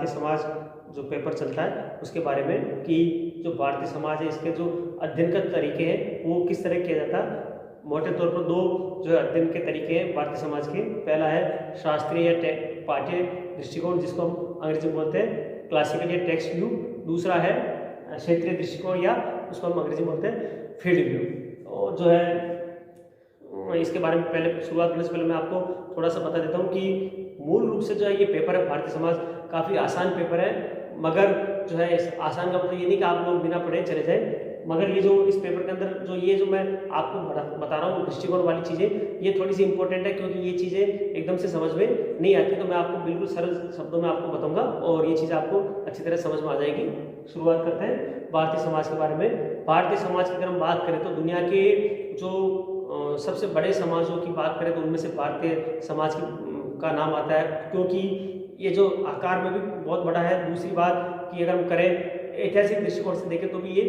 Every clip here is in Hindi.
भारतीय समाज जो पेपर चलता है उसके बारे में, कि जो भारतीय समाज है इसके जो अध्ययन के तरीके हैं वो किस तरह किया जाता है। मोटे तौर पर दो जो अध्ययन के तरीके हैं भारतीय समाज के, पहला है शास्त्रीय या पाठ्य दृष्टिकोण, जिसको हम अंग्रेजी में बोलते हैं क्लासिकल या टेक्स्ट व्यू। दूसरा है क्षेत्रीय दृष्टिकोण, या उसको हम अंग्रेजी में बोलते हैं फील्ड व्यू। और जो है इसके बारे में पहले शुरुआत करने से पहले मैं आपको थोड़ा सा बता देता हूँ कि मूल रूप से जो है ये पेपर है भारतीय समाज काफ़ी आसान पेपर है, मगर जो है इस आसान का मतलब ये नहीं कि आप लोग बिना पढ़े चले जाए, मगर ये जो इस पेपर के अंदर जो ये जो मैं आपको बता रहा हूँ दृष्टिकोण वाली चीज़ें, ये थोड़ी सी इंपॉर्टेंट है, क्योंकि ये चीज़ें एकदम से समझ में नहीं आती, तो मैं आपको बिल्कुल सरल शब्दों में आपको बताऊंगा और ये चीज़ आपको अच्छी तरह समझ में आ जाएगी। शुरुआत करते हैं भारतीय समाज के बारे में। भारतीय समाज की अगर हम बात करें तो दुनिया के जो सबसे बड़े समाजों की बात करें तो उनमें से भारतीय समाज का नाम आता है, क्योंकि ये जो आकार में भी बहुत बड़ा है। दूसरी बात कि अगर हम करें ऐतिहासिक दृष्टिकोण से देखें तो भी ये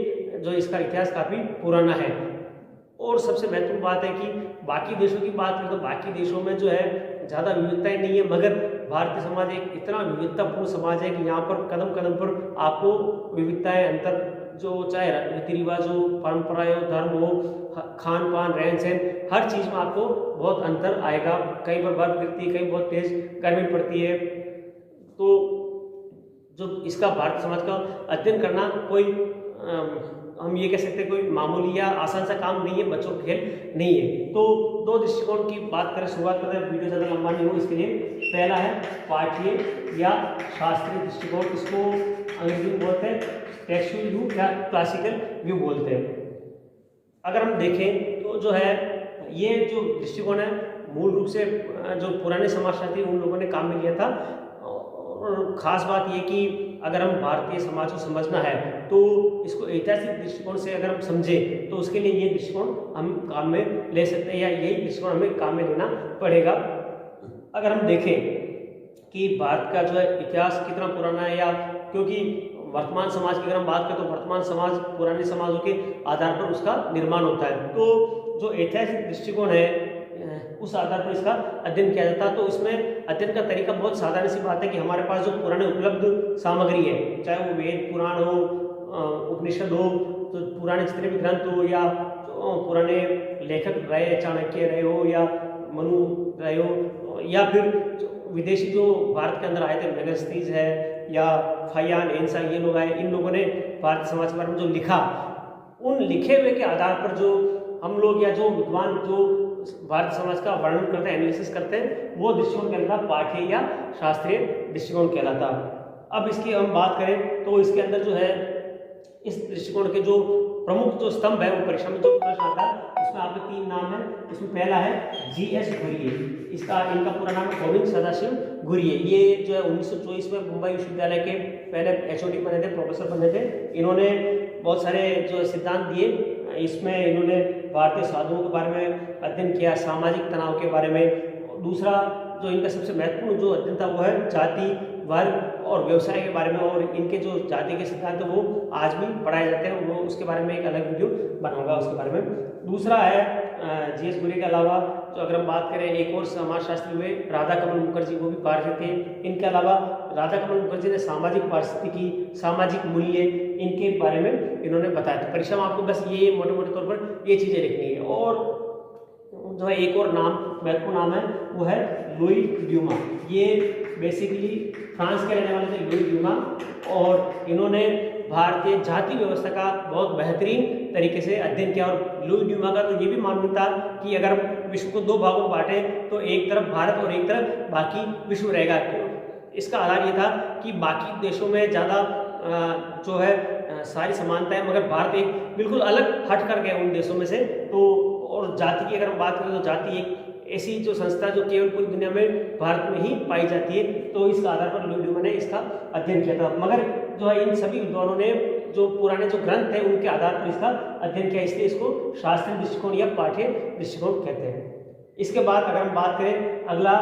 जो इसका इतिहास काफ़ी पुराना है। और सबसे महत्वपूर्ण बात है कि बाकी देशों की बात करें तो बाकी देशों में जो है ज़्यादा विविधताएं नहीं है, मगर भारतीय समाज एक इतना विविधतापूर्ण समाज है कि यहाँ पर कदम कदम पर आपको विविधताएं अंतर, जो चाहे रीति रिवाज हो, परंपराएं हो, धर्म हो, खान पान, रहन सहन, हर चीज़ में आपको बहुत अंतर आएगा। कहीं पर बर्फ गिरती है, कहीं बहुत तेज गर्मी पड़ती है। तो जो इसका भारतीय समाज का अध्ययन करना कोई हम ये कह सकते हैं कोई मामूली या आसान सा काम नहीं है, बच्चों का खेल नहीं है। तो दो दृष्टिकोण की बात करें, शुरुआत करते हैं, वीडियो ज़्यादा लंबा नहीं हो इसके लिए। पहला है पाठ्य या शास्त्रीय दृष्टिकोण, इसको अंग्रेजी में बोलते हैं टेक्सुअल व्यू या क्लासिकल व्यू बोलते हैं। अगर हम देखें तो जो है ये जो दृष्टिकोण है मूल रूप से जो पुराने समाजशास्त्री उन लोगों ने काम में लिया था। और ख़ास बात ये कि अगर हम भारतीय समाज को समझना है तो इसको ऐतिहासिक दृष्टिकोण से अगर हम समझें तो उसके लिए ये दृष्टिकोण हम काम में ले सकते हैं, या यही दृष्टिकोण हमें काम में लेना पड़ेगा। अगर हम देखें कि भारत का जो है इतिहास कितना पुराना है, या क्योंकि वर्तमान समाज की अगर हम बात करें तो वर्तमान समाज पुराने समाजों के आधार पर उसका निर्माण होता है। तो जो ऐतिहासिक दृष्टिकोण है उस आधार पर इसका अध्ययन किया जाता है। तो इसमें अध्ययन का तरीका बहुत साधारण सी बात है कि हमारे पास जो पुराने उपलब्ध सामग्री है, चाहे वो वेद पुराण हो, उपनिषद हो, तो पुराने जितने भी ग्रंथ हो, या पुराने लेखक रहे, चाणक्य रहे हो, या मनु रहे हो, या फिर विदेशी जो भारत के अंदर आए थे, मेगस्थनीज है या फायान एंसा, ये लोग आए, इन लोगों ने भारत समाज के बारे में जो लिखा, उन लिखे हुए के आधार पर जो हम लोग या जो विद्वान जो भारत समाज का वर्णन करते हैं, एनालिसिस करते हैं, वो दृष्टिकोण कहलाता पाठ्य या शास्त्रीय दृष्टिकोण कहलाता। अब इसकी हम बात करें तो इसके अंदर जो है इस दृष्टिकोण के जो प्रमुख जो स्तंभ है वो परीक्षा में जो प्रश्न आता है उसमें आपके 3 नाम है। इसमें पहला है जी.एस. घुरिये, इनका पूरा नाम है गोविंद सदाशिव घुरिये। ये जो है 1924 में मुंबई विश्वविद्यालय के पहले एचओडी बने थे, प्रोफेसर बने थे। इन्होंने बहुत सारे जो सिद्धांत दिए, इसमें इन्होंने भारतीय साधुओं के बारे में अध्ययन किया, सामाजिक तनाव के बारे में। दूसरा जो इनका सबसे महत्वपूर्ण जो अध्ययन था वो है जाति, वर्ग और व्यवसाय के बारे में, और इनके जो जाति के सिद्धांत है वो आज भी पढ़ाए जाते हैं, वो उसके बारे में एक अलग वीडियो बनाऊंगा उसके बारे में। दूसरा है जी.एस. घुरिये के अलावा जो अगर हम बात करें एक और समाजशास्त्री हुए राधा कमल मुखर्जी, वो भी भारतीय थे। इनके अलावा राधा कमल मुखर्जी ने सामाजिक पारिस्थितिकी, सामाजिक मूल्य, इनके बारे में इन्होंने बताया। तो परीक्षा में आपको बस ये मोटे मोटे तौर पर ये चीज़ें लिखनी है। और जो है एक और नाम महत्वपूर्ण नाम है वो है लुई ड्यूमा। ये बेसिकली फ्रांस के रहने वाले थे लुई ड्यूमा, और इन्होंने भारतीय जाति व्यवस्था का बहुत बेहतरीन तरीके से अध्ययन किया। और लुई ड्यूमा का तो ये भी मानना था कि अगर हम विश्व को 2 भागों में बांटे तो एक तरफ भारत और एक तरफ बाकी विश्व रहेगा। तो इसका आधार ये था कि बाकी देशों में ज़्यादा जो है सारी समानताएं, मगर भारत एक बिल्कुल अलग हट कर गए उन देशों में से। तो और जाति की अगर हम बात करें तो जाति एक ऐसी जो संस्था जो केवल पूरी दुनिया में भारत में ही पाई जाती है। तो इसका आधार पर लुई ड्यूमा ने इसका अध्ययन किया था। मगर जो है इन सभी विद्वानों ने जो पुराने जो ग्रंथ है उनके आधार पर इसका अध्ययन किया, इसलिए इसको शास्त्रीय दृष्टिकोण या पाठ्य दृष्टिकोण कहते हैं। इसके बाद अगर हम बात करें अगला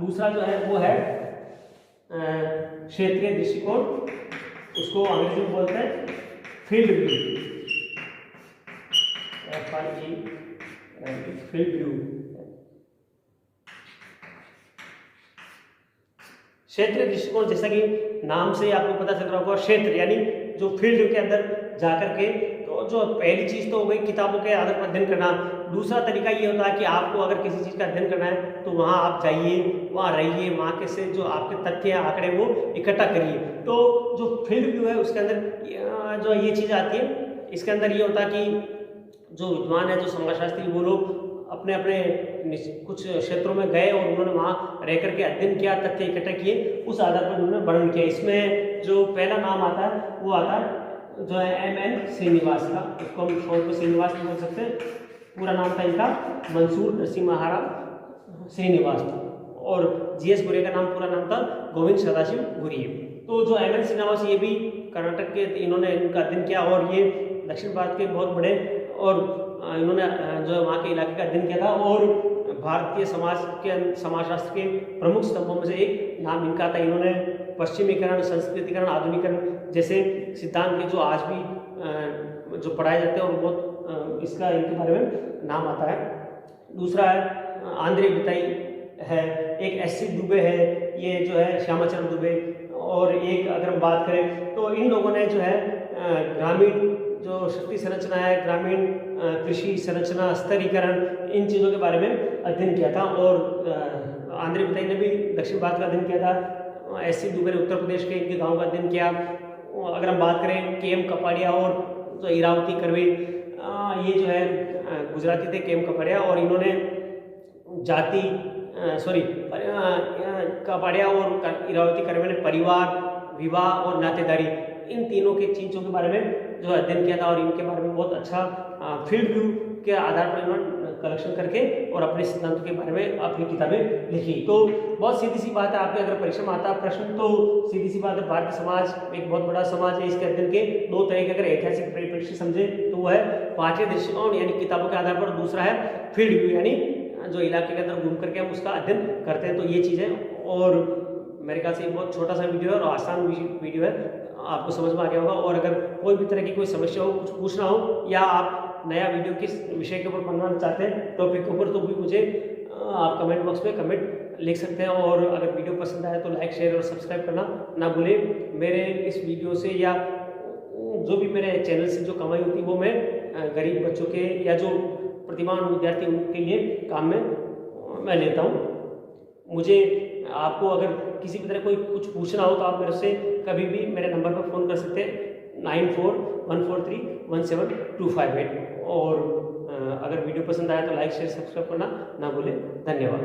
दूसरा जो है वो है क्षेत्रीय दृष्टिकोण, उसको अंग्रेजी में बोलते हैं फील्ड व्यू, फील्ड व्यू। क्षेत्रीय दृष्टिकोण, जैसा कि नाम से आपको पता चल रहा होगा, क्षेत्र यानी जो फील्ड के अंदर जाकर के, तो जो पहली चीज तो हो गई किताबों के आधार पर अध्ययन करना। दूसरा तरीका ये होता है कि आपको अगर किसी चीज का अध्ययन करना है तो वहाँ आप जाइए, वहाँ रहिए, वहाँ के से जो आपके तथ्य आंकड़े वो इकट्ठा करिए। तो जो फील्ड व्यू है उसके अंदर जो ये चीज आती है, इसके अंदर ये होता है कि जो विद्वान है, जो समाजशास्त्री, वो लोग अपने अपने कुछ क्षेत्रों में गए और उन्होंने वहाँ रह करके अध्ययन किया, तथ्य इकट्ठा किए, उस आधार पर उन्होंने वर्णन किया। इसमें जो पहला नाम आता है वो आता है जो है M.N. श्रीनिवास का। इसको हम शॉर्ट में श्रीनिवास बोल सकते हैं। पूरा नाम था इनका मंसूर नरसिम्हा श्रीनिवास, और G.S. घुरे का नाम पूरा नाम था गोविंद सदाशिव घुरे। तो जो M.N. श्रीनिवास, ये भी कर्नाटक के, इन्होंने इनका अध्ययन किया और ये दक्षिण भारत के बहुत बड़े, और इन्होंने जो वहाँ के इलाके का अध्ययन किया था, और भारतीय समाजशास्त्र के प्रमुख स्तंभों में से एक नाम इनका था। इन्होंने पश्चिमीकरण, संस्कृतिकरण, आधुनिकरण जैसे सिद्धांत के जो आज भी जो पढ़ाए जाते हैं, और बहुत इसका इनके बारे में नाम आता है। दूसरा है आंद्रे बिताई है, एक S.C. दुबे है, ये जो है श्यामाचरण दुबे, और एक अगर हम बात करें तो इन लोगों ने जो है ग्रामीण जो शक्ति संरचना है, ग्रामीण कृषि संरचना, स्तरीकरण, इन चीज़ों के बारे में अध्ययन किया था। और आंद्रे बिताई ने भी दक्षिण भारत का अध्ययन किया था। S.C. दुबे ने उत्तर प्रदेश के इनके गाँव का अध्ययन किया। अगर हम बात करें K.M. कपाड़िया और जो इरावती कर्वे, ये जो है गुजराती थे K.M. कपाड़िया, और इन्होंने जाति कपाड़िया और इरावती कर्वे ने परिवार, विवाह और नातेदारी, इन तीनों के चीज़ों के बारे में जो अध्ययन किया था, और इनके बारे में बहुत अच्छा फील्ड व्यू के आधार पर इन्होंने कलेक्शन करके और अपने सिद्धांतों के बारे में अपनी किताबें लिखी। तो बहुत सीधी सी बात है, आपके अगर परीक्षा में आता प्रश्न तो सीधी सी बात है, भारतीय समाज एक बहुत बड़ा समाज है, इसके अध्ययन के दो तरह के अगर ऐतिहासिक परिप्रेक्ष्य समझे तो वो है पाठ्य दृष्टिकोण यानी किताबों के आधार पर, दूसरा है फील्ड व्यू यानी जो इलाके के अंदर घूम करके हम उसका अध्ययन करते हैं। तो ये चीज़ें, और मेरे ख्याल से ये बहुत छोटा सा वीडियो है और आसान वीडियो है, आपको समझ में आ गया होगा। और अगर कोई भी तरह की कोई समस्या हो, कुछ पूछना हो, या आप नया वीडियो किस विषय के ऊपर बनवाना चाहते हैं, टॉपिक के ऊपर, तो भी मुझे आप कमेंट बॉक्स में कमेंट लिख सकते हैं। और अगर वीडियो पसंद आए तो लाइक, शेयर और सब्सक्राइब करना ना भूलें। मेरे इस वीडियो से या जो भी मेरे चैनल से जो कमाई होती है वो मैं गरीब बच्चों के या जो प्रतिभावान विद्यार्थी उनके लिए काम में मैं लेता हूँ। मुझे आपको अगर किसी भी तरह कोई कुछ पूछना हो तो आप मेरे से कभी भी मेरे नंबर पर फ़ोन कर सकते हैं 9414317258। और अगर वीडियो पसंद आया तो लाइक, शेयर, सब्सक्राइब करना ना भूलें। धन्यवाद।